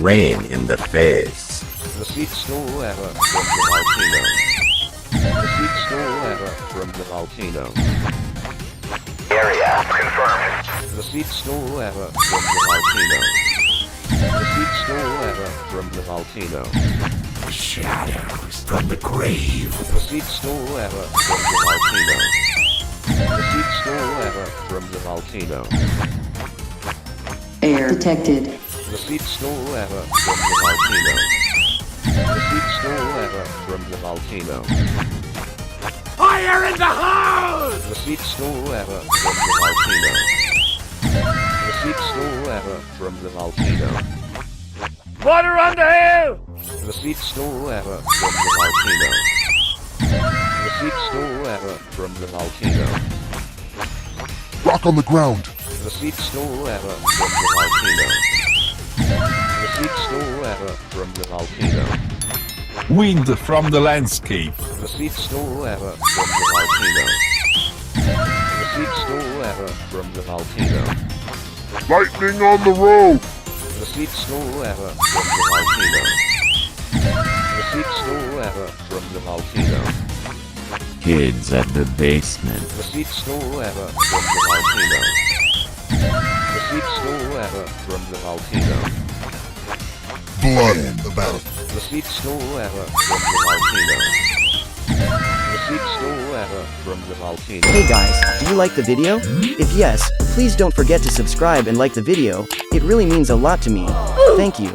rain in the face. The sweetest snow ever from the volcano. The sweetest snow ever from the volcano. Area confirmed. The sweetest snow ever from the volcano. The sweetest snow ever from the volcano. Shadows from the grave. The sweetest snow ever from the volcano. The sweetest snow ever from the volcano. Air detected. The sweetest snow ever from the volcano. The sweetest snow ever from the volcano. Fire in the house! The sweetest snow ever from the volcano. The sweetest snow ever from the volcano. Water on the hill! The sweetest snow ever from the volcano. The sweetest snow ever from the volcano. Rock on the ground. The sweetest snow ever from the volcano. The sweetest snow ever from the volcano. Wind from the landscape. The sweetest snow ever from the volcano. The sweetest snow ever from the volcano. Lightning on the road. The sweetest snow ever from the volcano. The sweetest snow ever from the volcano. Kids at the basement. The sweetest snow ever from the volcano. The sweetest snow ever from the volcano. Blood in the battle. The sweetest snow ever from the volcano. The sweetest snow ever from the volcano. Hey guys, do you like the video? If yes, please don't forget to subscribe and like the video, it really means a lot to me. Thank you.